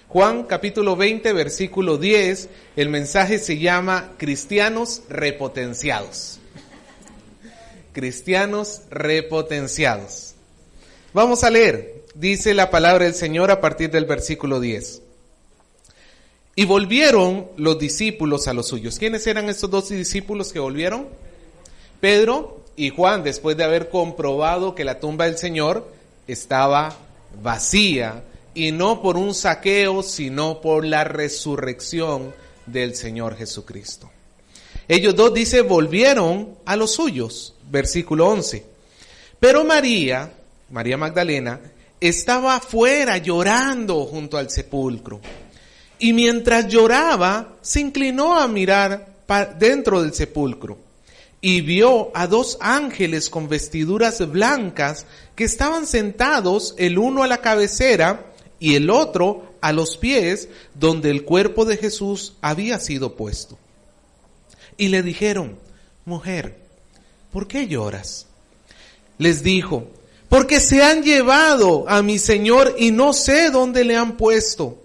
Juan capítulo 20, versículo 10, el mensaje se llama Cristianos repotenciados. Cristianos repotenciados. Vamos a leer, dice la palabra del Señor a partir del versículo 10. Y volvieron los discípulos a los suyos. ¿Quiénes eran estos dos discípulos que volvieron? Pedro y Juan, después de haber comprobado que la tumba del Señor estaba vacía, y no por un saqueo, sino por la resurrección del Señor Jesucristo. Ellos dos, dice, volvieron a los suyos, versículo 11. Pero María Magdalena, estaba afuera llorando junto al sepulcro. Y mientras lloraba, se inclinó a mirar dentro del sepulcro y vio a dos ángeles con vestiduras blancas que estaban sentados, el uno a la cabecera y el otro a los pies, donde el cuerpo de Jesús había sido puesto. Y le dijeron: mujer, ¿por qué lloras? Les dijo: porque se han llevado a mi Señor y no sé dónde le han puesto.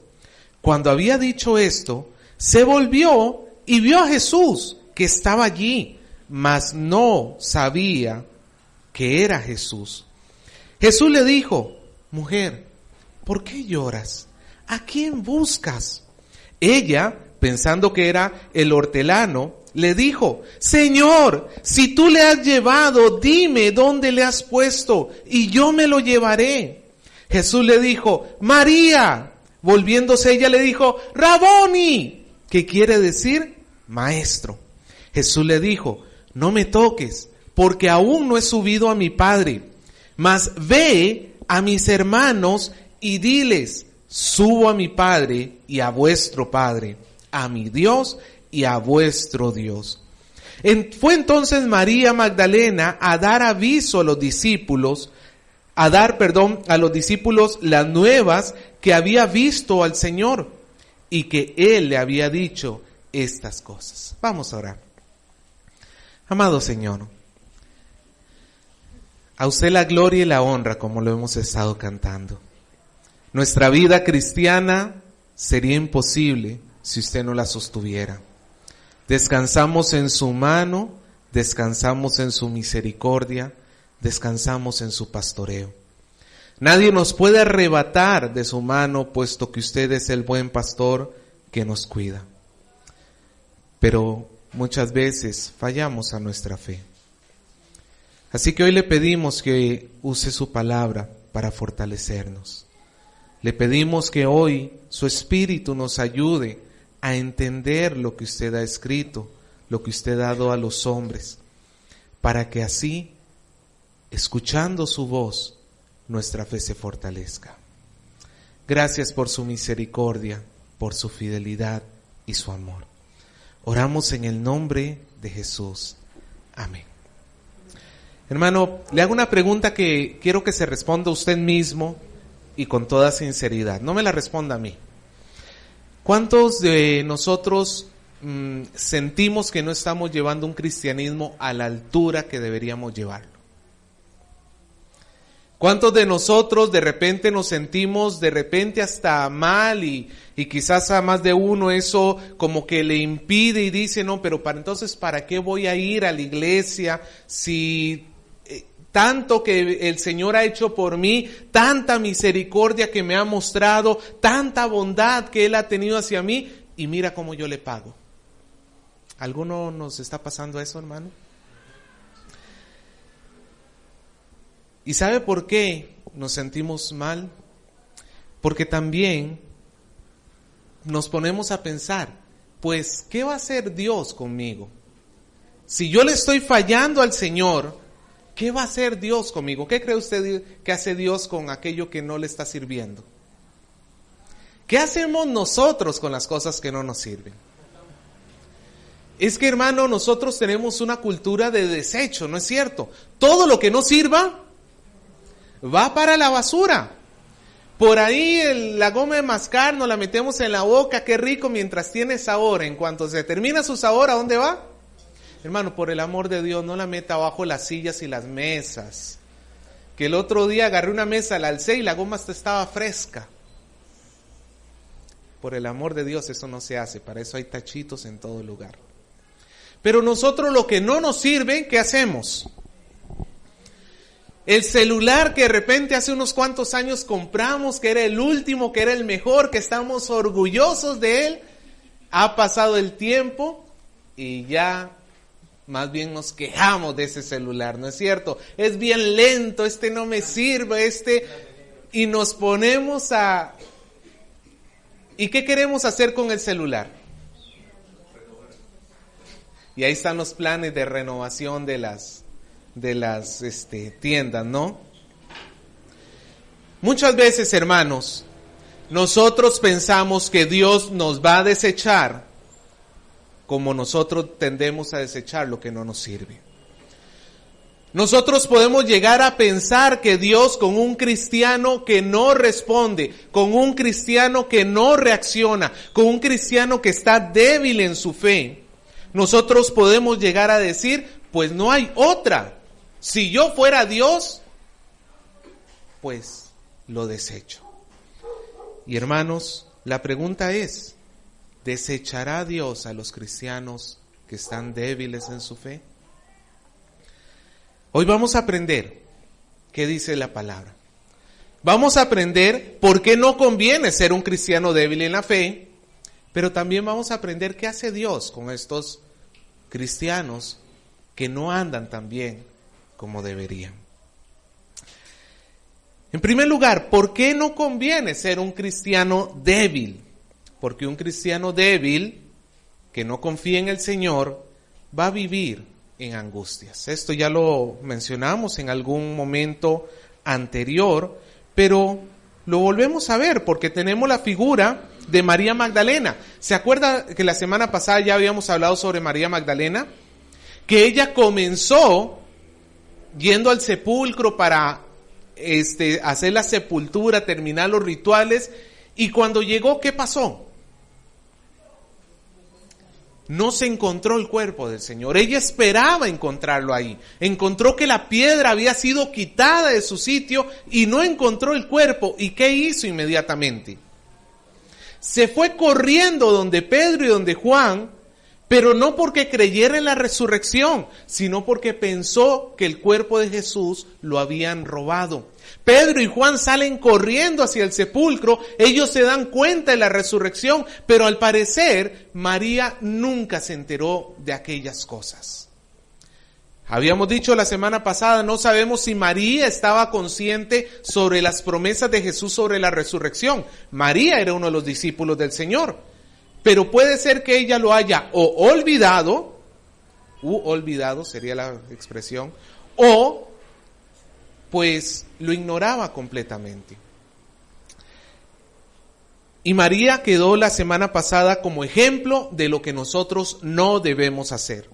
Cuando había dicho esto, se volvió y vio a Jesús, que estaba allí, mas no sabía que era Jesús. Jesús le dijo: mujer, ¿por qué lloras? ¿A quién buscas? Ella, pensando que era el hortelano, le dijo: Señor, si tú le has llevado, dime dónde le has puesto, y yo me lo llevaré. Jesús le dijo: María. Volviéndose ella le dijo: Raboni, que quiere decir maestro. Jesús le dijo: no me toques, porque aún no he subido a mi Padre, mas ve a mis hermanos y diles: subo a mi Padre y a vuestro Padre, a mi Dios y a vuestro Dios. Fue entonces María Magdalena a dar aviso a los discípulos, a los discípulos las nuevas que había visto al Señor y que Él le había dicho estas cosas. Vamos a orar. Amado Señor, a usted la gloria y la honra, como lo hemos estado cantando. Nuestra vida cristiana sería imposible si usted no la sostuviera. Descansamos en su mano, descansamos en su misericordia, descansamos en su pastoreo. Nadie nos puede arrebatar de su mano, puesto que usted es el buen pastor que nos cuida. Pero muchas veces fallamos a nuestra fe. Así que hoy le pedimos que use su palabra para fortalecernos. Le pedimos que hoy su Espíritu nos ayude a entender lo que usted ha escrito, lo que usted ha dado a los hombres, para que así, escuchando su voz, nuestra fe se fortalezca. Gracias por su misericordia, por su fidelidad y su amor. Oramos en el nombre de Jesús. Amén. Hermano, le hago una pregunta que quiero que se responda usted mismo y con toda sinceridad. No me la responda a mí. ¿Cuántos de nosotros sentimos que no estamos llevando un cristianismo a la altura que deberíamos llevarlo? ¿Cuántos de nosotros de repente nos sentimos hasta mal y quizás a más de uno eso como que le impide y dice: no, pero ¿para qué voy a ir a la iglesia si tanto que el Señor ha hecho por mí, tanta misericordia que me ha mostrado, tanta bondad que Él ha tenido hacia mí, y mira cómo yo le pago? ¿Alguno nos está pasando eso, hermano? ¿Y sabe por qué nos sentimos mal? Porque también nos ponemos a pensar, pues, ¿qué va a hacer Dios conmigo? Si yo le estoy fallando al Señor, ¿qué va a hacer Dios conmigo? ¿Qué cree usted que hace Dios con aquello que no le está sirviendo? ¿Qué hacemos nosotros con las cosas que no nos sirven? Es que, hermano, nosotros tenemos una cultura de desecho, ¿no es cierto? Todo lo que no sirva va para la basura. Por ahí la goma de mascar nos la metemos en la boca, qué rico mientras tiene sabor. En cuanto se termina su sabor, ¿a dónde va? Hermano, por el amor de Dios, no la meta abajo las sillas y las mesas. Que el otro día agarré una mesa, la alcé y la goma hasta estaba fresca. Por el amor de Dios, eso no se hace. Para eso hay tachitos en todo lugar. Pero nosotros lo que no nos sirve, ¿qué hacemos? El celular que de repente hace unos cuantos años compramos, que era el último, que era el mejor, que estamos orgullosos de él, ha pasado el tiempo y ya más bien nos quejamos de ese celular, ¿no es cierto? Es bien lento, no me sirve, y nos ponemos a... ¿Y qué queremos hacer con el celular? Y ahí están los planes de renovación de las tiendas, ¿no? Muchas veces, hermanos, nosotros pensamos que Dios nos va a desechar como nosotros tendemos a desechar lo que no nos sirve. Nosotros podemos llegar a pensar que Dios, con un cristiano que no responde, con un cristiano que no reacciona, con un cristiano que está débil en su fe, nosotros podemos llegar a decir, pues no hay otra. Si yo fuera Dios, pues lo desecho. Y hermanos, la pregunta es, ¿desechará Dios a los cristianos que están débiles en su fe? Hoy vamos a aprender qué dice la palabra. Vamos a aprender por qué no conviene ser un cristiano débil en la fe, pero también vamos a aprender qué hace Dios con estos cristianos que no andan tan bien como deberían. En primer lugar, ¿por qué no conviene ser un cristiano débil? Porque un cristiano débil que no confía en el Señor va a vivir en angustias. Esto ya lo mencionamos en algún momento anterior, pero lo volvemos a ver porque tenemos la figura de María Magdalena. ¿Se acuerda que la semana pasada ya habíamos hablado sobre María Magdalena? Que ella comenzó yendo al sepulcro para hacer la sepultura, terminar los rituales, y cuando llegó, ¿qué pasó? No se encontró el cuerpo del Señor. Ella esperaba encontrarlo ahí. Encontró que la piedra había sido quitada de su sitio y no encontró el cuerpo. ¿Y qué hizo inmediatamente? Se fue corriendo donde Pedro y donde Juan, pero no porque creyera en la resurrección, sino porque pensó que el cuerpo de Jesús lo habían robado. Pedro y Juan salen corriendo hacia el sepulcro, ellos se dan cuenta de la resurrección, pero al parecer María nunca se enteró de aquellas cosas. Habíamos dicho la semana pasada, no sabemos si María estaba consciente sobre las promesas de Jesús sobre la resurrección. María era uno de los discípulos del Señor, pero puede ser que ella lo haya o olvidado sería la expresión, o pues lo ignoraba completamente. Y María quedó la semana pasada como ejemplo de lo que nosotros no debemos hacer.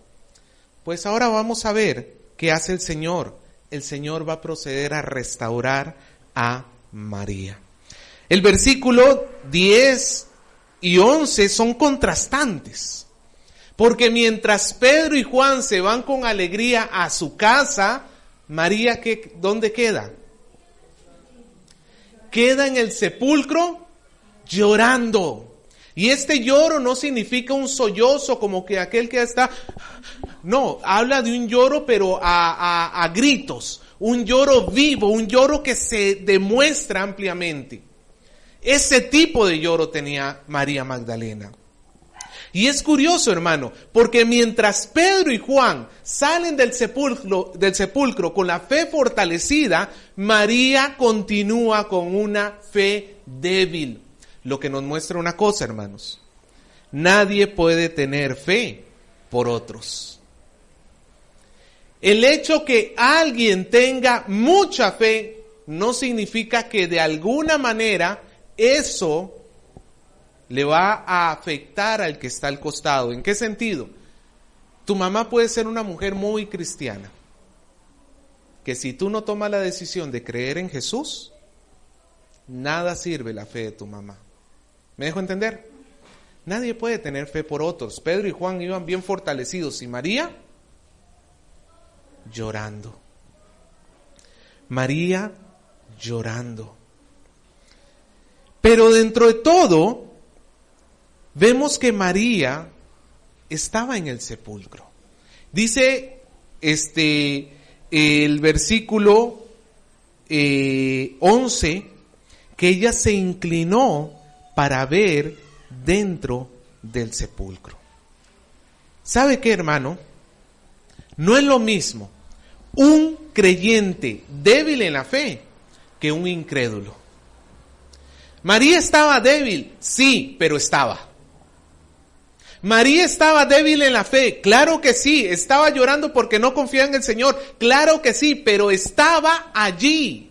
Pues ahora vamos a ver qué hace el Señor. El Señor va a proceder a restaurar a María. El versículo 10 y 11 son contrastantes. Porque mientras Pedro y Juan se van con alegría a su casa, María, ¿dónde queda? Queda en el sepulcro llorando. Y este lloro no significa un sollozo como que aquel que está... No, habla de un lloro pero a gritos. Un lloro vivo, un lloro que se demuestra ampliamente. Ese tipo de lloro tenía María Magdalena. Y es curioso, hermano, porque mientras Pedro y Juan salen del sepulcro con la fe fortalecida, María continúa con una fe débil. Lo que nos muestra una cosa, hermanos. Nadie puede tener fe por otros. El hecho que alguien tenga mucha fe no significa que de alguna manera eso le va a afectar al que está al costado. ¿En qué sentido? Tu mamá puede ser una mujer muy cristiana, que si tú no tomas la decisión de creer en Jesús, nada sirve la fe de tu mamá. ¿Me dejo entender? Nadie puede tener fe por otros. Pedro y Juan iban bien fortalecidos y María llorando. María llorando. Pero dentro de todo, vemos que María estaba en el sepulcro. Dice el versículo 11 que ella se inclinó para ver dentro del sepulcro. ¿Sabe qué, hermano? No es lo mismo un creyente débil en la fe que un incrédulo. María estaba débil, sí, pero estaba. María estaba débil en la fe, claro que sí. Estaba llorando porque no confiaba en el Señor, claro que sí, pero estaba allí.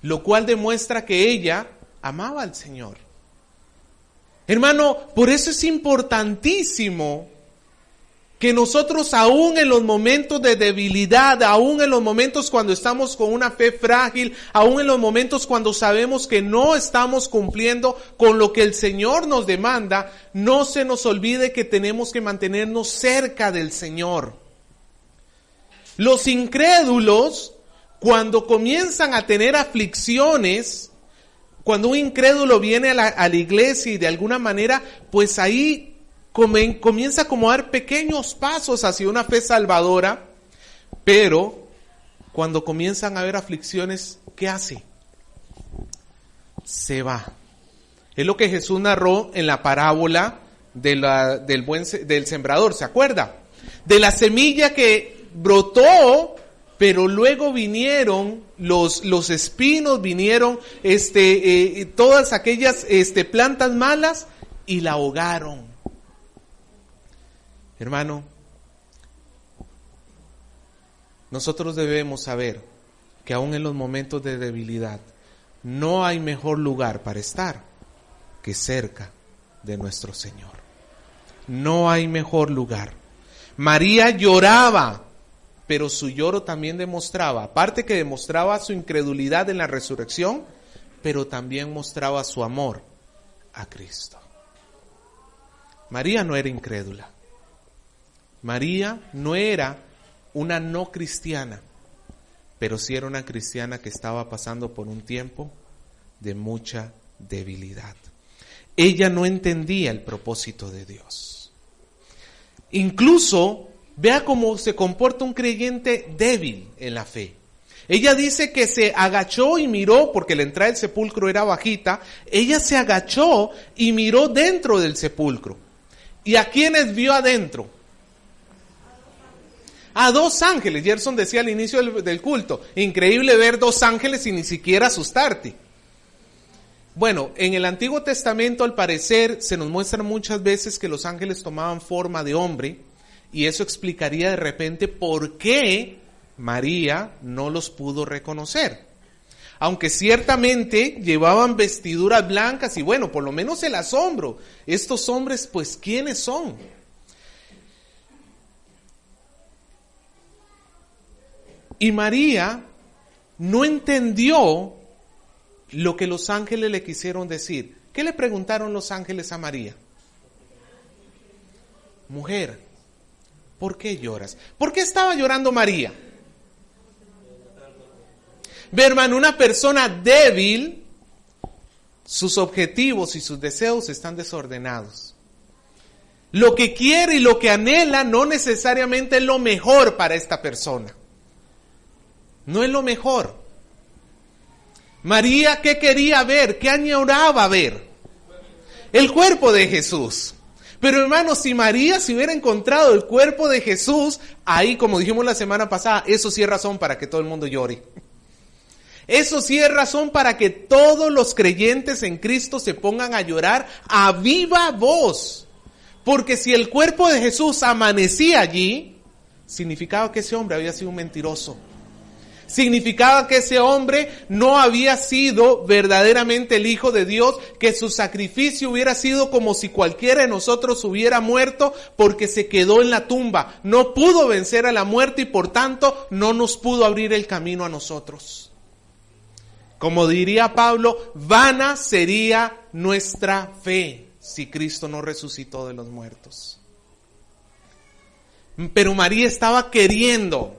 Lo cual demuestra que ella amaba al Señor. Hermano, por eso es importantísimo que nosotros, aún en los momentos de debilidad, aún en los momentos cuando estamos con una fe frágil, aún en los momentos cuando sabemos que no estamos cumpliendo con lo que el Señor nos demanda, no se nos olvide que tenemos que mantenernos cerca del Señor. Los incrédulos, cuando comienzan a tener aflicciones, cuando un incrédulo viene a la iglesia y de alguna manera, pues ahí comienza como a dar pequeños pasos hacia una fe salvadora, pero cuando comienzan a haber aflicciones, ¿qué hace? Se va. Es lo que Jesús narró en la parábola del sembrador, ¿se acuerda? De la semilla que brotó, pero luego vinieron los espinos, vinieron todas aquellas plantas malas y la ahogaron. Hermano, nosotros debemos saber que aún en los momentos de debilidad no hay mejor lugar para estar que cerca de nuestro Señor. No hay mejor lugar. María lloraba, pero su lloro también demostraba, aparte que demostraba su incredulidad en la resurrección, pero también mostraba su amor a Cristo. María no era incrédula. María no era una no cristiana, pero sí era una cristiana que estaba pasando por un tiempo de mucha debilidad. Ella no entendía el propósito de Dios. Incluso, vea cómo se comporta un creyente débil en la fe. Ella dice que se agachó y miró, porque la entrada del sepulcro era bajita, ella se agachó y miró dentro del sepulcro. ¿Y a quiénes vio adentro? A dos ángeles. Gerson decía al inicio del culto, increíble ver dos ángeles y ni siquiera asustarte. Bueno, en el Antiguo Testamento al parecer se nos muestra muchas veces que los ángeles tomaban forma de hombre, y eso explicaría de repente por qué María no los pudo reconocer. Aunque ciertamente llevaban vestiduras blancas y bueno, por lo menos el asombro. Estos hombres, pues, ¿quiénes son? Y María no entendió lo que los ángeles le quisieron decir. ¿Qué le preguntaron los ángeles a María? Mujer, ¿por qué lloras? ¿Por qué estaba llorando María? Ve, hermano, una persona débil, sus objetivos y sus deseos están desordenados. Lo que quiere y lo que anhela no necesariamente es lo mejor para esta persona. No es lo mejor. María, ¿qué quería ver? ¿Qué añoraba ver? El cuerpo de Jesús. Pero hermanos, si María se hubiera encontrado el cuerpo de Jesús, ahí, como dijimos la semana pasada, eso sí es razón para que todo el mundo llore. Eso sí es razón para que todos los creyentes en Cristo se pongan a llorar a viva voz. Porque si el cuerpo de Jesús amanecía allí, significaba que ese hombre había sido un mentiroso. Significaba que ese hombre no había sido verdaderamente el Hijo de Dios, que su sacrificio hubiera sido como si cualquiera de nosotros hubiera muerto porque se quedó en la tumba. No pudo vencer a la muerte y por tanto no nos pudo abrir el camino a nosotros. Como diría Pablo, vana sería nuestra fe si Cristo no resucitó de los muertos. Pero María estaba queriendo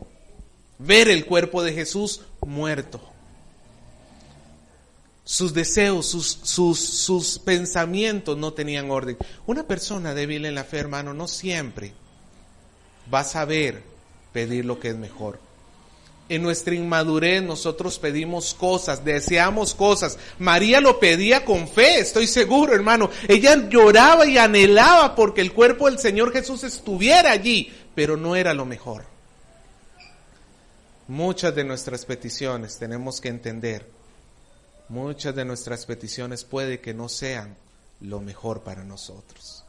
ver el cuerpo de Jesús muerto. Sus deseos, sus pensamientos no tenían orden. Una persona débil en la fe, hermano, no siempre va a saber pedir lo que es mejor. En nuestra inmadurez nosotros pedimos cosas, deseamos cosas. María lo pedía con fe, estoy seguro, hermano. Ella lloraba y anhelaba porque el cuerpo del Señor Jesús estuviera allí, pero no era lo mejor. Muchas de nuestras peticiones tenemos que entender, muchas de nuestras peticiones puede que no sean lo mejor para nosotros.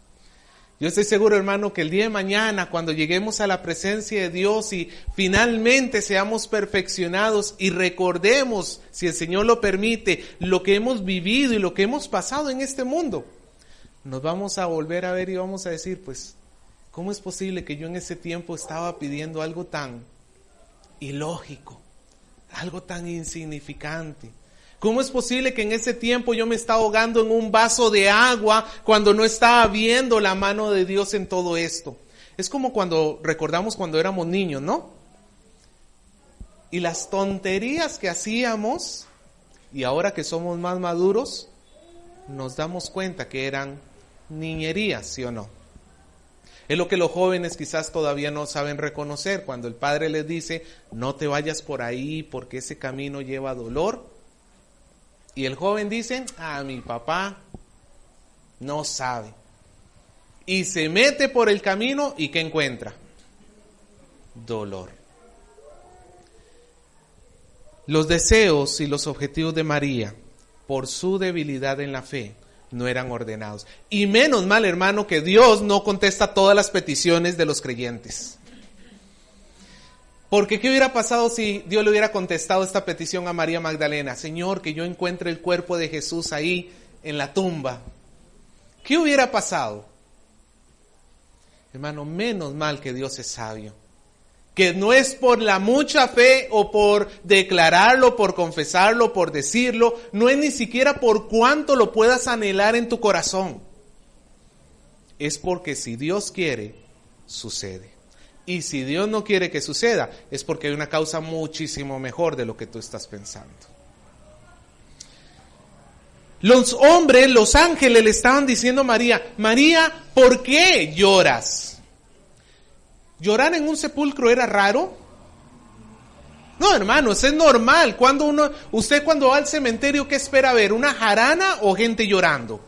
Yo estoy seguro, hermano, que el día de mañana, cuando lleguemos a la presencia de Dios y finalmente seamos perfeccionados y recordemos, si el Señor lo permite, lo que hemos vivido y lo que hemos pasado en este mundo, nos vamos a volver a ver y vamos a decir, pues, ¿cómo es posible que yo en ese tiempo estaba pidiendo algo tan ilógico, algo tan insignificante? ¿Cómo es posible que en ese tiempo yo me estaba ahogando en un vaso de agua cuando no estaba viendo la mano de Dios en todo esto? Es como cuando recordamos cuando éramos niños, ¿no? Y las tonterías que hacíamos, y ahora que somos más maduros, nos damos cuenta que eran niñerías, ¿sí o no? Es lo que los jóvenes quizás todavía no saben reconocer, cuando el padre les dice, no te vayas por ahí porque ese camino lleva dolor. Y el joven dice, mi papá no sabe. Y se mete por el camino y ¿qué encuentra? Dolor. Los deseos y los objetivos de María, por su debilidad en la fe, no eran ordenados. Y menos mal, hermano, que Dios no contesta todas las peticiones de los creyentes. Porque ¿qué hubiera pasado si Dios le hubiera contestado esta petición a María Magdalena? Señor, que yo encuentre el cuerpo de Jesús ahí en la tumba. ¿Qué hubiera pasado? Hermano, menos mal que Dios es sabio. Que no es por la mucha fe o por declararlo, por confesarlo, por decirlo. No es ni siquiera por cuánto lo puedas anhelar en tu corazón. Es porque si Dios quiere, sucede. Y si Dios no quiere que suceda, es porque hay una causa muchísimo mejor de lo que tú estás pensando. Los hombres, los ángeles le estaban diciendo a María, María, ¿por qué lloras? ¿Llorar en un sepulcro era raro? No, hermanos, es normal. Usted cuando va al cementerio, ¿qué espera ver? ¿Una jarana o gente llorando?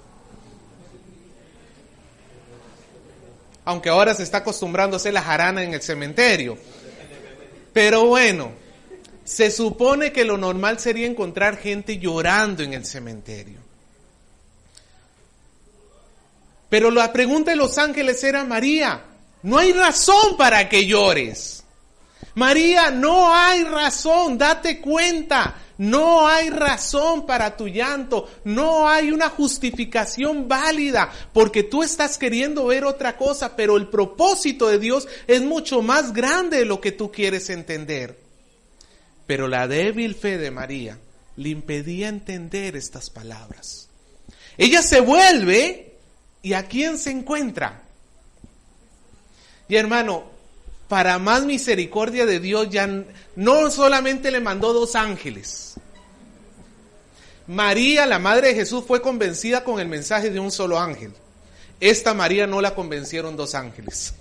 Aunque ahora se está acostumbrando a hacer la jarana en el cementerio. Pero bueno, se supone que lo normal sería encontrar gente llorando en el cementerio. Pero la pregunta de los ángeles era, María, no hay razón para que llores. María, no hay razón, date cuenta. No hay razón para tu llanto, no hay una justificación válida, porque tú estás queriendo ver otra cosa, pero el propósito de Dios es mucho más grande de lo que tú quieres entender. Pero la débil fe de María le impedía entender estas palabras. Ella se vuelve, ¿y a quién se encuentra? Y hermano, para más misericordia de Dios, ya no solamente le mandó 2 ángeles. María, la madre de Jesús, fue convencida con el mensaje de un solo ángel. Esta María no la convencieron 2 ángeles.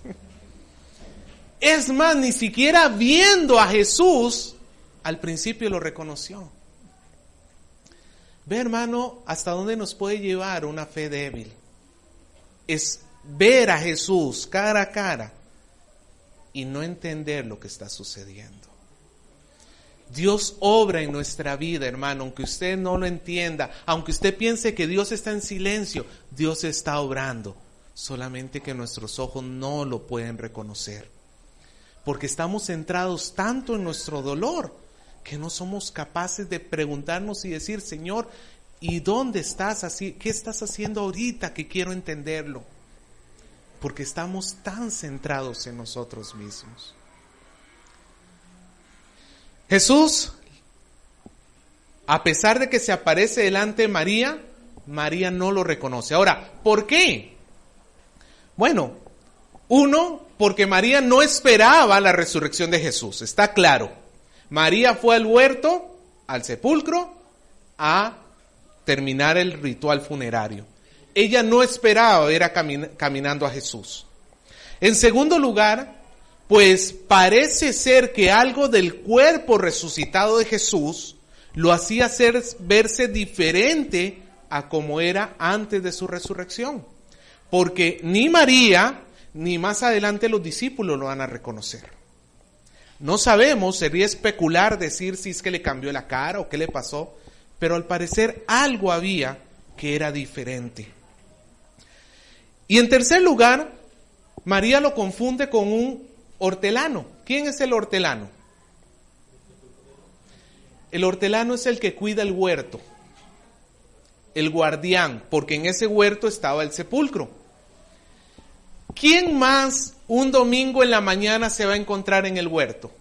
Es más, ni siquiera viendo a Jesús, al principio lo reconoció. Ve, hermano, hasta dónde nos puede llevar una fe débil. Es ver a Jesús cara a cara y no entender lo que está sucediendo. Dios obra en nuestra vida, hermano, aunque usted no lo entienda, aunque usted piense que Dios está en silencio, Dios está obrando, solamente que nuestros ojos no lo pueden reconocer, porque estamos centrados tanto en nuestro dolor, que no somos capaces de preguntarnos y decir, Señor, ¿y dónde estás? ¿Qué estás haciendo ahorita que quiero entenderlo? Porque estamos tan centrados en nosotros mismos. Jesús, a pesar de que se aparece delante de María, María no lo reconoce. Ahora, ¿por qué? Bueno, uno, porque María no esperaba la resurrección de Jesús, está claro. María fue al huerto, al sepulcro, a terminar el ritual funerario. Ella no esperaba ver caminando a Jesús. En segundo lugar, pues parece ser que algo del cuerpo resucitado de Jesús lo hacía verse diferente a como era antes de su resurrección. Porque ni María, ni más adelante los discípulos lo van a reconocer. No sabemos, sería especular decir si es que le cambió la cara o qué le pasó, pero al parecer algo había que era diferente. Y en tercer lugar, María lo confunde con un hortelano. ¿Quién es el hortelano? El hortelano es el que cuida el huerto, el guardián, porque en ese huerto estaba el sepulcro. ¿Quién más un domingo en la mañana se va a encontrar en el huerto?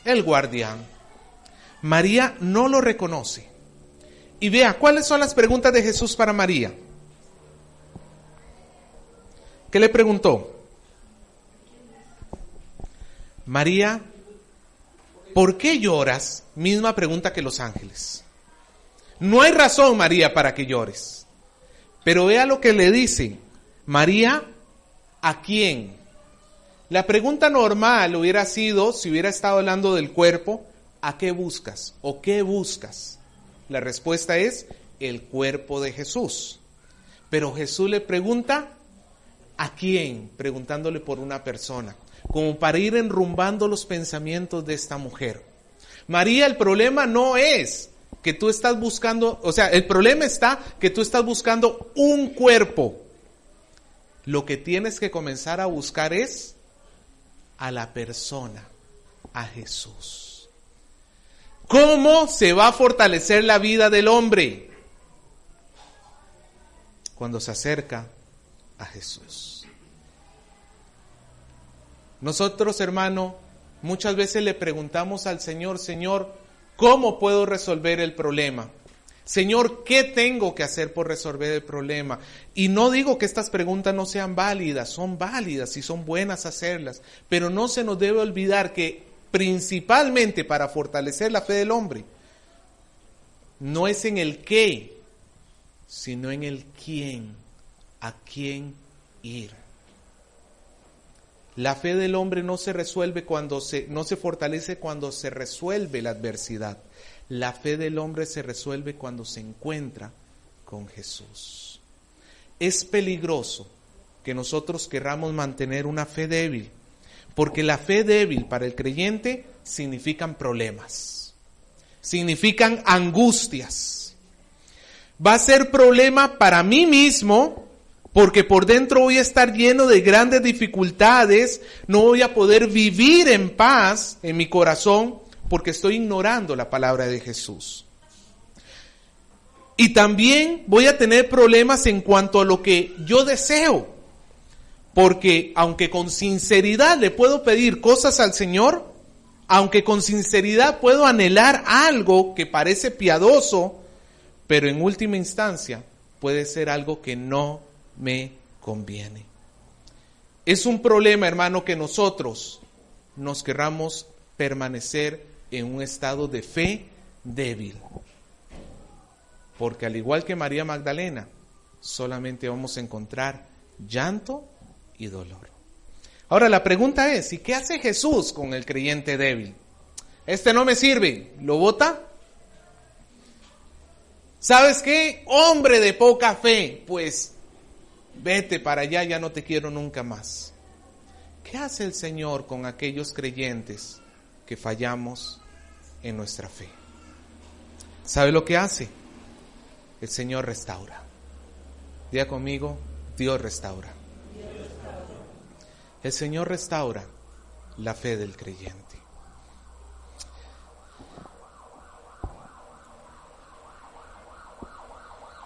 El guardián. María no lo reconoce. Y vea, ¿cuáles son las preguntas de Jesús para María? ¿Qué le preguntó? María, ¿por qué lloras? Misma pregunta que los ángeles. No hay razón, María, para que llores. Pero vea lo que le dice. María, ¿a quién? La pregunta normal hubiera sido, si hubiera estado hablando del cuerpo, ¿a qué buscas? ¿O qué buscas? La respuesta es el cuerpo de Jesús. Pero Jesús le pregunta, ¿a quién? Preguntándole por una persona, como para ir enrumbando los pensamientos de esta mujer. María, el problema no es que tú estás buscando, o sea, el problema está que tú estás buscando un cuerpo. Lo que tienes que comenzar a buscar es a la persona, a Jesús. ¿Cómo se va a fortalecer la vida del hombre? Cuando se acerca a Jesús. Nosotros, hermano, muchas veces le preguntamos al Señor, Señor, ¿cómo puedo resolver el problema? Señor, ¿qué tengo que hacer por resolver el problema? Y no digo que estas preguntas no sean válidas, son válidas y son buenas hacerlas, pero no se nos debe olvidar que principalmente para fortalecer la fe del hombre, no es en el qué, sino en el quién, a quién ir. La fe del hombre no se resuelve no se fortalece cuando se resuelve la adversidad. La fe del hombre se resuelve cuando se encuentra con Jesús. Es peligroso que nosotros querramos mantener una fe débil, porque la fe débil para el creyente significan problemas, significan angustias. Va a ser problema para mí mismo, porque por dentro voy a estar lleno de grandes dificultades, no voy a poder vivir en paz en mi corazón, porque estoy ignorando la palabra de Jesús. Y también voy a tener problemas en cuanto a lo que yo deseo, porque aunque con sinceridad le puedo pedir cosas al Señor, aunque con sinceridad puedo anhelar algo que parece piadoso, pero en última instancia puede ser algo que no me conviene. Es un problema, hermano, que nosotros nos querramos permanecer en un estado de fe débil, porque al igual que María Magdalena, solamente vamos a encontrar llanto y dolor. Ahora la pregunta es, ¿y qué hace Jesús con el creyente débil? Este no me sirve, ¿lo bota? ¿Sabes qué? Hombre de poca fe, pues vete para allá, ya no te quiero nunca más. ¿Qué hace el Señor con aquellos creyentes que fallamos en nuestra fe? ¿Sabe lo que hace? El Señor restaura. Diga conmigo, Dios restaura. El Señor restaura la fe del creyente.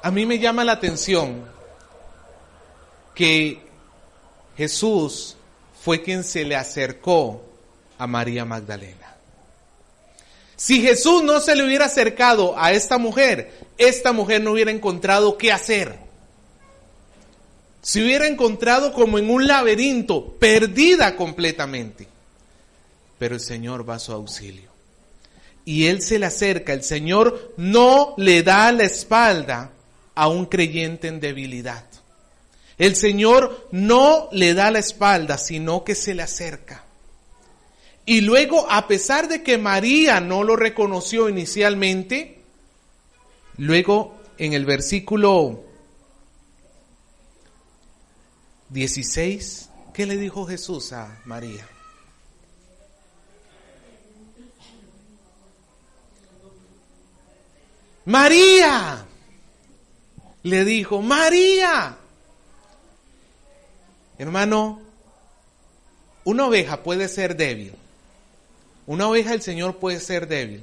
A mí me llama la atención que Jesús fue quien se le acercó a María Magdalena. Si Jesús no se le hubiera acercado a esta mujer no hubiera encontrado qué hacer. Se hubiera encontrado como en un laberinto, perdida completamente. Pero el Señor va a su auxilio. y Él se le acerca. El Señor no le da la espalda a un creyente en debilidad. El Señor no le da la espalda, sino que se le acerca. Y luego, a pesar de que María no lo reconoció inicialmente, luego en el versículo 16, ¿qué le dijo Jesús a María? María, le dijo, María. Hermano, una oveja puede ser débil. Una oveja del Señor puede ser débil,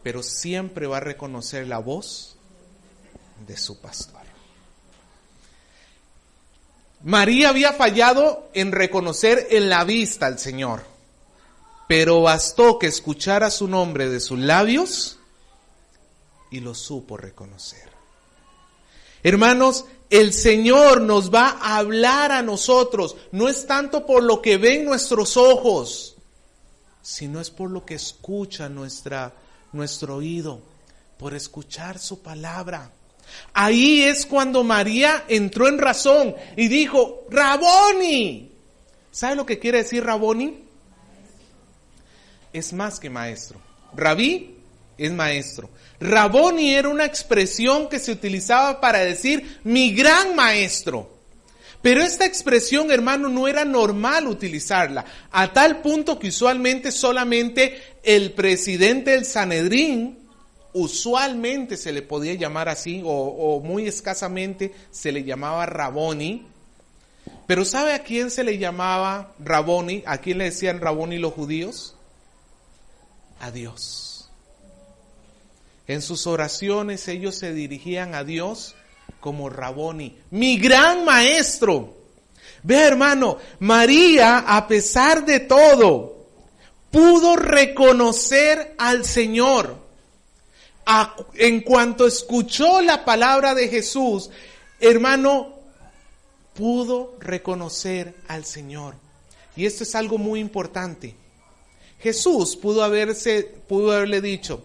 pero siempre va a reconocer la voz de su pastor. María había fallado en reconocer en la vista al Señor, pero bastó que escuchara su nombre de sus labios y lo supo reconocer. Hermanos, el Señor nos va a hablar a nosotros, no es tanto por lo que ven nuestros ojos, sino es por lo que escucha nuestro oído, por escuchar su palabra. Ahí es cuando María entró en razón y dijo, Raboni. ¿Sabe lo que quiere decir Raboni? Es más que maestro. Rabí es maestro. Raboni era una expresión que se utilizaba para decir mi gran maestro. Pero esta expresión, hermano, no era normal utilizarla, a tal punto que usualmente solamente el presidente del Sanedrín, usualmente se le podía llamar así, o muy escasamente se le llamaba Raboni. Pero ¿sabe a quién se le llamaba Raboni? ¿A quién le decían Raboni los judíos? A Dios. En sus oraciones ellos se dirigían a Dios como Raboni, mi gran maestro. Ve, hermano, María, a pesar de todo, pudo reconocer al Señor. En cuanto escuchó la palabra de Jesús, hermano, pudo reconocer al Señor. Y esto es algo muy importante. Jesús pudo haberle dicho,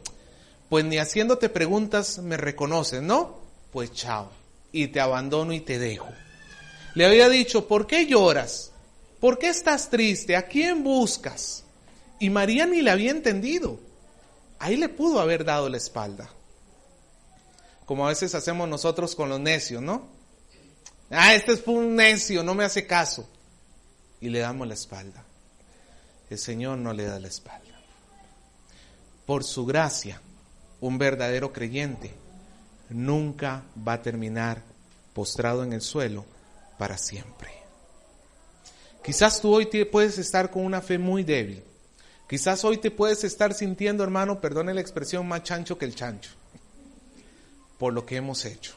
pues ni haciéndote preguntas me reconoces, ¿no? Pues chao, y te abandono y te dejo. Le había dicho, ¿por qué lloras? ¿Por qué estás triste? ¿A quién buscas? Y María ni le había entendido. Ahí le pudo haber dado la espalda. Como a veces hacemos nosotros con los necios, ¿no? Este es un necio, no me hace caso. Y le damos la espalda. El Señor no le da la espalda. Por su gracia, un verdadero creyente nunca va a terminar postrado en el suelo para siempre. Quizás tú hoy puedes estar con una fe muy débil. Quizás hoy te puedes estar sintiendo, hermano, perdone la expresión, más chancho que el chancho, por lo que hemos hecho.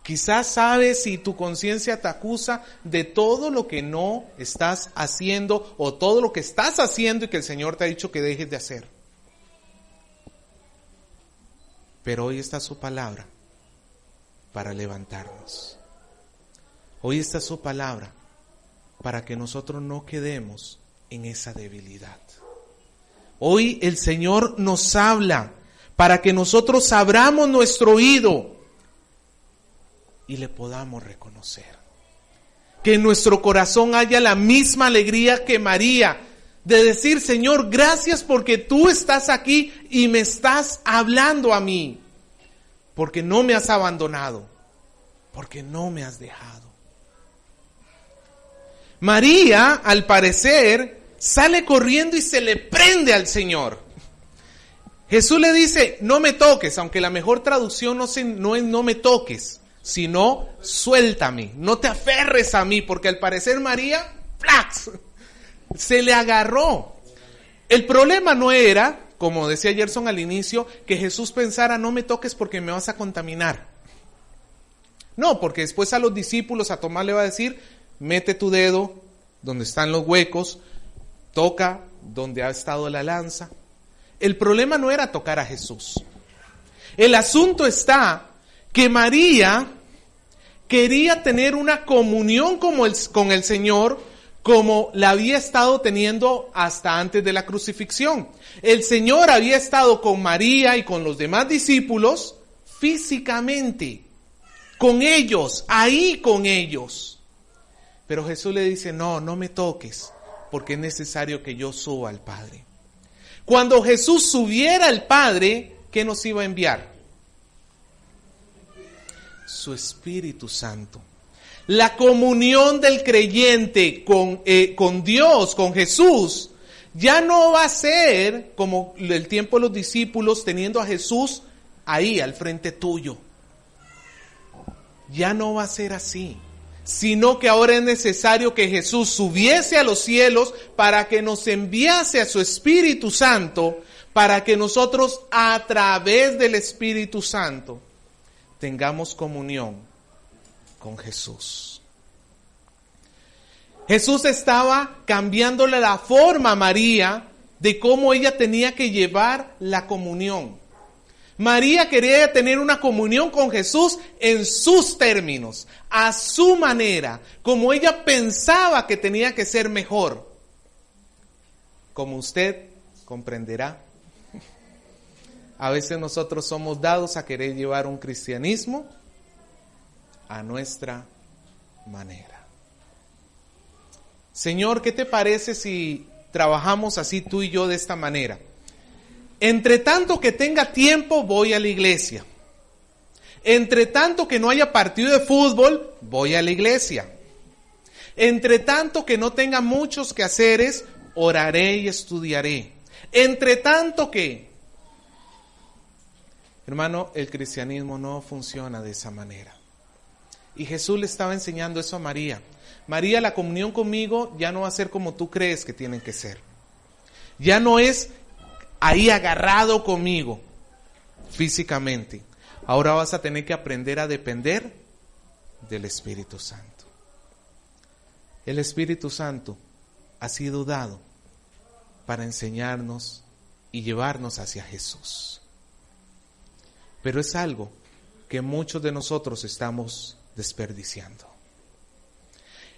Quizás sabes y tu conciencia te acusa de todo lo que no estás haciendo o todo lo que estás haciendo y que el Señor te ha dicho que dejes de hacer. Pero hoy está su palabra para levantarnos. Hoy está su palabra para que nosotros no quedemos en esa debilidad. Hoy el Señor nos habla para que nosotros abramos nuestro oído y le podamos reconocer. Que en nuestro corazón haya la misma alegría que María, de decir, Señor, gracias porque tú estás aquí y me estás hablando a mí, porque no me has abandonado, porque no me has dejado. María, al parecer, sale corriendo y se le prende al Señor. Jesús le dice, no me toques, aunque la mejor traducción no es no me toques, sino suéltame, no te aferres a mí, porque al parecer María, ¡plax!, se le agarró. El problema no era, como decía Gerson al inicio, que Jesús pensara, no me toques porque me vas a contaminar. No, porque después a los discípulos, a Tomás le va a decir, mete tu dedo donde están los huecos, toca donde ha estado la lanza. El problema no era tocar a Jesús. El asunto está que María quería tener una comunión con el Señor como la había estado teniendo hasta antes de la crucifixión. El Señor había estado con María y con los demás discípulos físicamente, con ellos, ahí con ellos. Pero Jesús le dice, no me toques, porque es necesario que yo suba al Padre. Cuando Jesús subiera al Padre, ¿qué nos iba a enviar? Su Espíritu Santo. La comunión del creyente con Dios, con Jesús, ya no va a ser como el tiempo de los discípulos teniendo a Jesús ahí al frente tuyo. Ya no va a ser así, sino que ahora es necesario que Jesús subiese a los cielos para que nos enviase a su Espíritu Santo, para que nosotros a través del Espíritu Santo tengamos comunión con Jesús. Jesús estaba cambiándole la forma a María de cómo ella tenía que llevar la comunión. María quería tener una comunión con Jesús en sus términos, a su manera, como ella pensaba que tenía que ser mejor. Como usted comprenderá, a veces nosotros somos dados a querer llevar un cristianismo a nuestra manera. Señor, ¿qué te parece si trabajamos así tú y yo de esta manera? Entre tanto que tenga tiempo, voy a la iglesia. Entre tanto que no haya partido de fútbol, voy a la iglesia. Entre tanto que no tenga muchos quehaceres, oraré y estudiaré. Entre tanto que... Hermano, el cristianismo no funciona de esa manera. Y Jesús le estaba enseñando eso a María. María, la comunión conmigo ya no va a ser como tú crees que tienen que ser. Ya no es ahí agarrado conmigo físicamente. Ahora vas a tener que aprender a depender del Espíritu Santo. El Espíritu Santo ha sido dado para enseñarnos y llevarnos hacia Jesús. Pero es algo que muchos de nosotros estamos desperdiciando.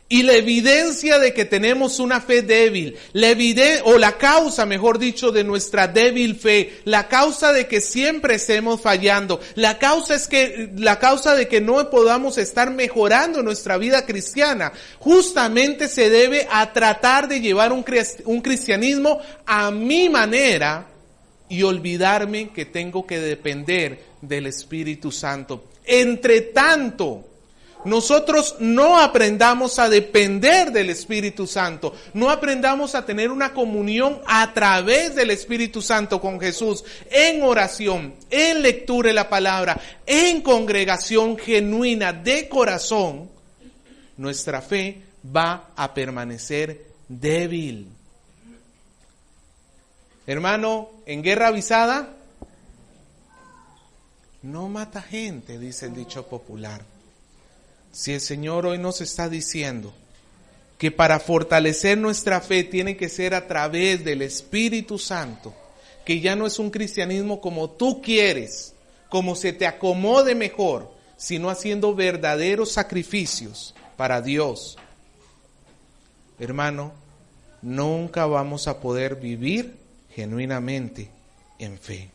Y la evidencia de que tenemos una fe débil, la causa, mejor dicho, de nuestra débil fe, la causa de que siempre estemos fallando, la causa de que no podamos estar mejorando nuestra vida cristiana, justamente se debe a tratar de llevar un cristianismo a mi manera y olvidarme que tengo que depender del Espíritu Santo. Entre tanto, nosotros no aprendamos a depender del Espíritu Santo, no aprendamos a tener una comunión a través del Espíritu Santo con Jesús, en oración, en lectura de la palabra, en congregación genuina de corazón, nuestra fe va a permanecer débil. Hermano, en guerra avisada, no mata gente, dice el dicho popular. Si el Señor hoy nos está diciendo que para fortalecer nuestra fe tiene que ser a través del Espíritu Santo, que ya no es un cristianismo como tú quieres, como se te acomode mejor, sino haciendo verdaderos sacrificios para Dios. Hermano, nunca vamos a poder vivir genuinamente en fe.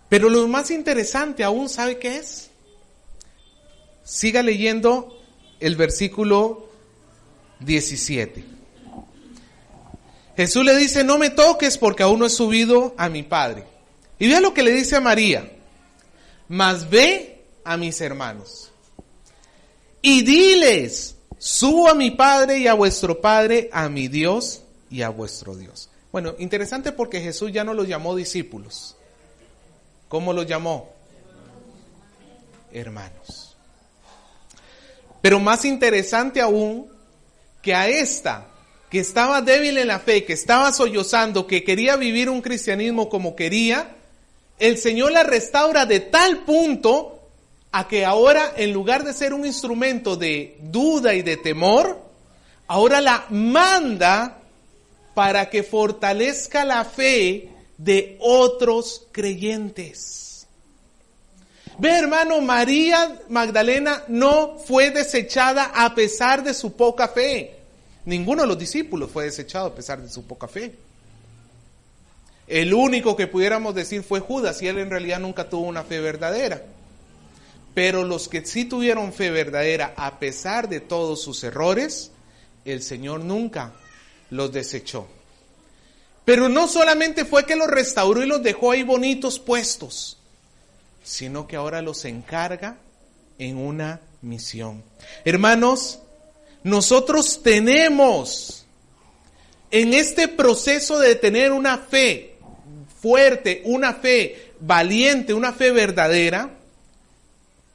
Pero lo más interesante aún, ¿sabe qué es? Siga leyendo el versículo 17. Jesús le dice, no me toques porque aún no he subido a mi Padre. Y vea lo que le dice a María. Mas ve a mis hermanos y diles, subo a mi Padre y a vuestro Padre, a mi Dios y a vuestro Dios. Bueno, interesante porque Jesús ya no los llamó discípulos. ¿Cómo los llamó? Hermanos. Pero más interesante aún, que a esta, que estaba débil en la fe, que estaba sollozando, que quería vivir un cristianismo como quería, el Señor la restaura de tal punto a que ahora, en lugar de ser un instrumento de duda y de temor, ahora la manda para que fortalezca la fe de otros creyentes. Ve, hermano, María Magdalena no fue desechada a pesar de su poca fe. Ninguno de los discípulos fue desechado a pesar de su poca fe. El único que pudiéramos decir fue Judas, y él en realidad nunca tuvo una fe verdadera. Pero los que sí tuvieron fe verdadera, a pesar de todos sus errores, el Señor nunca los desechó. Pero no solamente fue que los restauró y los dejó ahí bonitos puestos, sino que ahora los encarga en una misión. Hermanos, nosotros tenemos en este proceso de tener una fe fuerte, una fe valiente, una fe verdadera,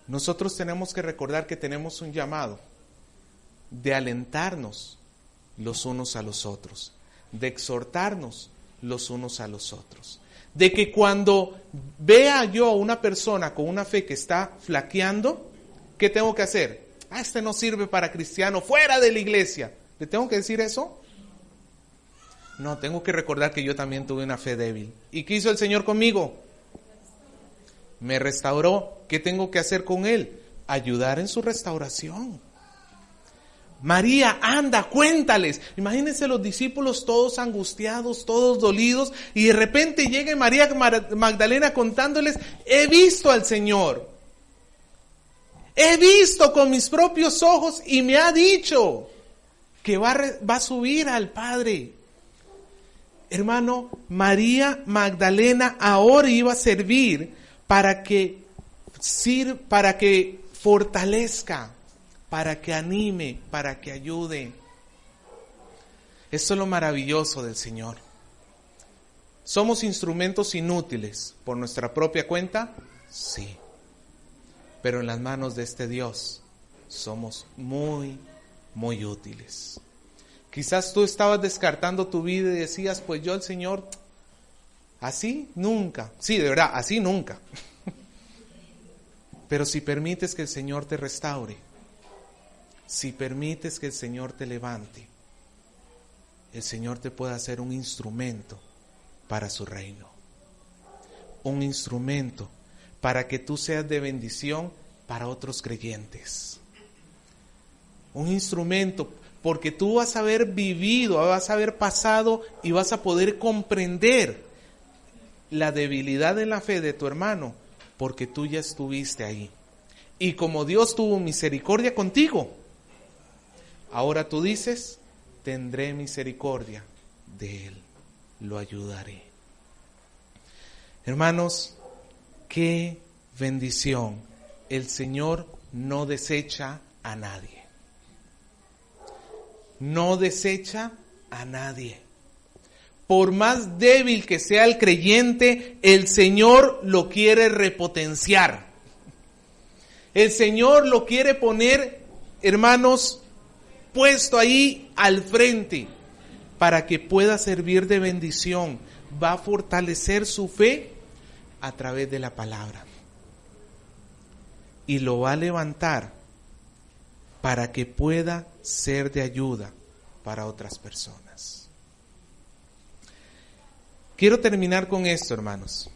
nosotros tenemos que recordar que tenemos un llamado de alentarnos los unos a los otros, de exhortarnos los unos a los otros. De que cuando vea yo a una persona con una fe que está flaqueando, ¿qué tengo que hacer? Este no sirve para cristiano, fuera de la iglesia. ¿Le tengo que decir eso? No, tengo que recordar que yo también tuve una fe débil. ¿Y qué hizo el Señor conmigo? Me restauró. ¿Qué tengo que hacer con Él? Ayudar en su restauración. María, anda, cuéntales. Imagínense los discípulos todos angustiados, todos dolidos, y de repente llega María Magdalena contándoles: he visto al Señor. He visto con mis propios ojos y me ha dicho que va a subir al Padre. Hermano, María Magdalena ahora iba a servir para que fortalezca, para que anime, para que ayude. Esto es lo maravilloso del Señor. ¿Somos instrumentos inútiles por nuestra propia cuenta? Sí. Pero en las manos de este Dios somos muy, muy útiles. Quizás tú estabas descartando tu vida y decías: pues yo al Señor, así nunca. Sí, de verdad, así nunca. Pero si permites que el Señor te restaure, si permites que el Señor te levante, el Señor te puede hacer un instrumento para su reino. Un instrumento para que tú seas de bendición para otros creyentes. Un instrumento porque tú vas a haber vivido, vas a haber pasado y vas a poder comprender la debilidad en la fe de tu hermano, porque tú ya estuviste ahí. Y como Dios tuvo misericordia contigo, ahora tú dices: tendré misericordia de él, lo ayudaré. Hermanos, qué bendición. El Señor no desecha a nadie. No desecha a nadie. Por más débil que sea el creyente, el Señor lo quiere repotenciar. El Señor lo quiere poner, hermanos, puesto ahí al frente para que pueda servir de bendición. Va a fortalecer su fe a través de la palabra. Y lo va a levantar para que pueda ser de ayuda para otras personas. Quiero terminar con esto, hermanos.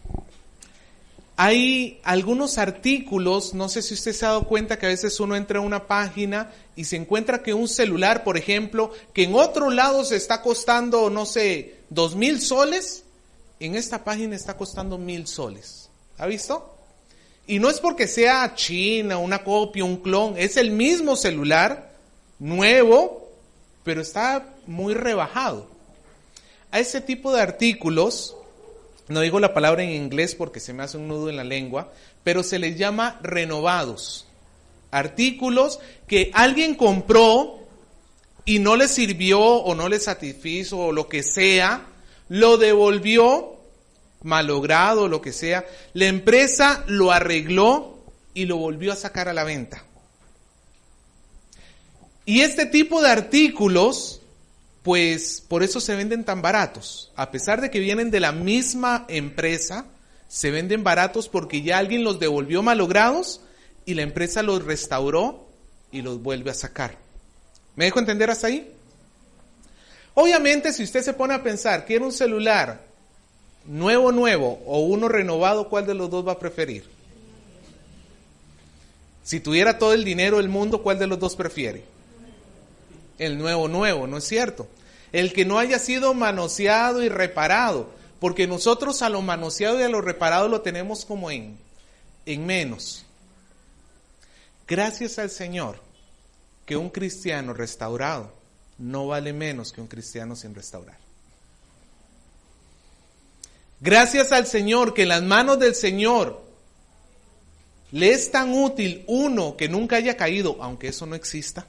Hay algunos artículos, no sé si usted se ha dado cuenta que a veces uno entra a una página y se encuentra que un celular, por ejemplo, que en otro lado se está costando, no sé, 2,000 soles, en esta página está costando 1,000 soles. ¿Ha visto? Y no es porque sea China, una copia, un clon, es el mismo celular, nuevo, pero está muy rebajado. A ese tipo de artículos, no digo la palabra en inglés porque se me hace un nudo en la lengua, pero se les llama renovados. Artículos que alguien compró y no le sirvió o no le satisfizo o lo que sea, lo devolvió, malogrado, lo que sea, la empresa lo arregló y lo volvió a sacar a la venta. Y este tipo de artículos, pues por eso se venden tan baratos. A pesar de que vienen de la misma empresa, se venden baratos porque ya alguien los devolvió malogrados y la empresa los restauró y los vuelve a sacar. ¿Me dejo entender hasta ahí? Obviamente, si usted se pone a pensar, ¿quiere un celular nuevo o uno renovado? ¿Cuál de los dos va a preferir? Si tuviera todo el dinero del mundo, ¿cuál de los dos prefiere? El nuevo, ¿no es cierto? El que no haya sido manoseado y reparado, porque nosotros a lo manoseado y a lo reparado lo tenemos como en menos. Gracias al Señor que un cristiano restaurado no vale menos que un cristiano sin restaurar. Gracias al Señor que en las manos del Señor le es tan útil uno que nunca haya caído, aunque eso no exista,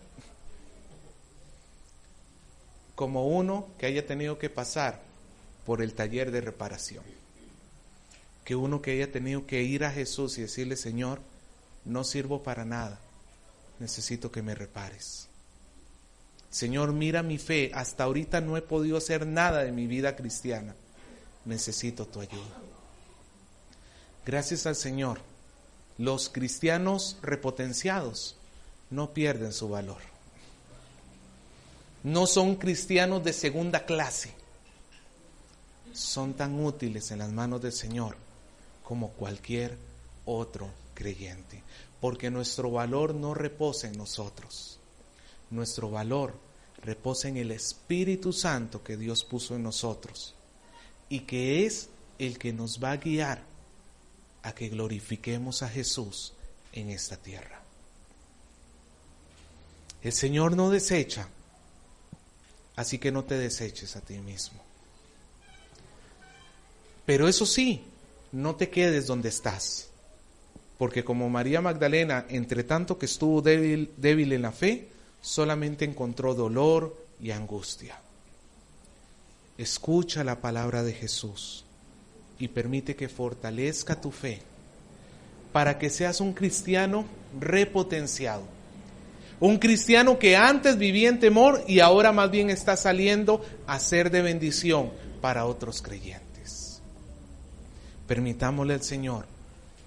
como uno que haya tenido que pasar por el taller de reparación. Que uno que haya tenido que ir a Jesús y decirle: Señor, no sirvo para nada, necesito que me repares. Señor, mira mi fe, hasta ahorita no he podido hacer nada de mi vida cristiana, necesito tu ayuda. Gracias al Señor, los cristianos repotenciados no pierden su valor. No son cristianos de segunda clase. Son tan útiles en las manos del Señor como cualquier otro creyente. Porque nuestro valor no reposa en nosotros. Nuestro valor reposa en el Espíritu Santo que Dios puso en nosotros. Y que es el que nos va a guiar a que glorifiquemos a Jesús en esta tierra. El Señor no desecha, así que no te deseches a ti mismo. Pero eso sí, no te quedes donde estás, porque como María Magdalena, entre tanto que estuvo débil en la fe, solamente encontró dolor y angustia. Escucha la palabra de Jesús y permite que fortalezca tu fe para que seas un cristiano repotenciado. Un cristiano que antes vivía en temor y ahora más bien está saliendo a ser de bendición para otros creyentes. Permitámosle al Señor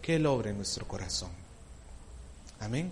que Él obre en nuestro corazón. Amén.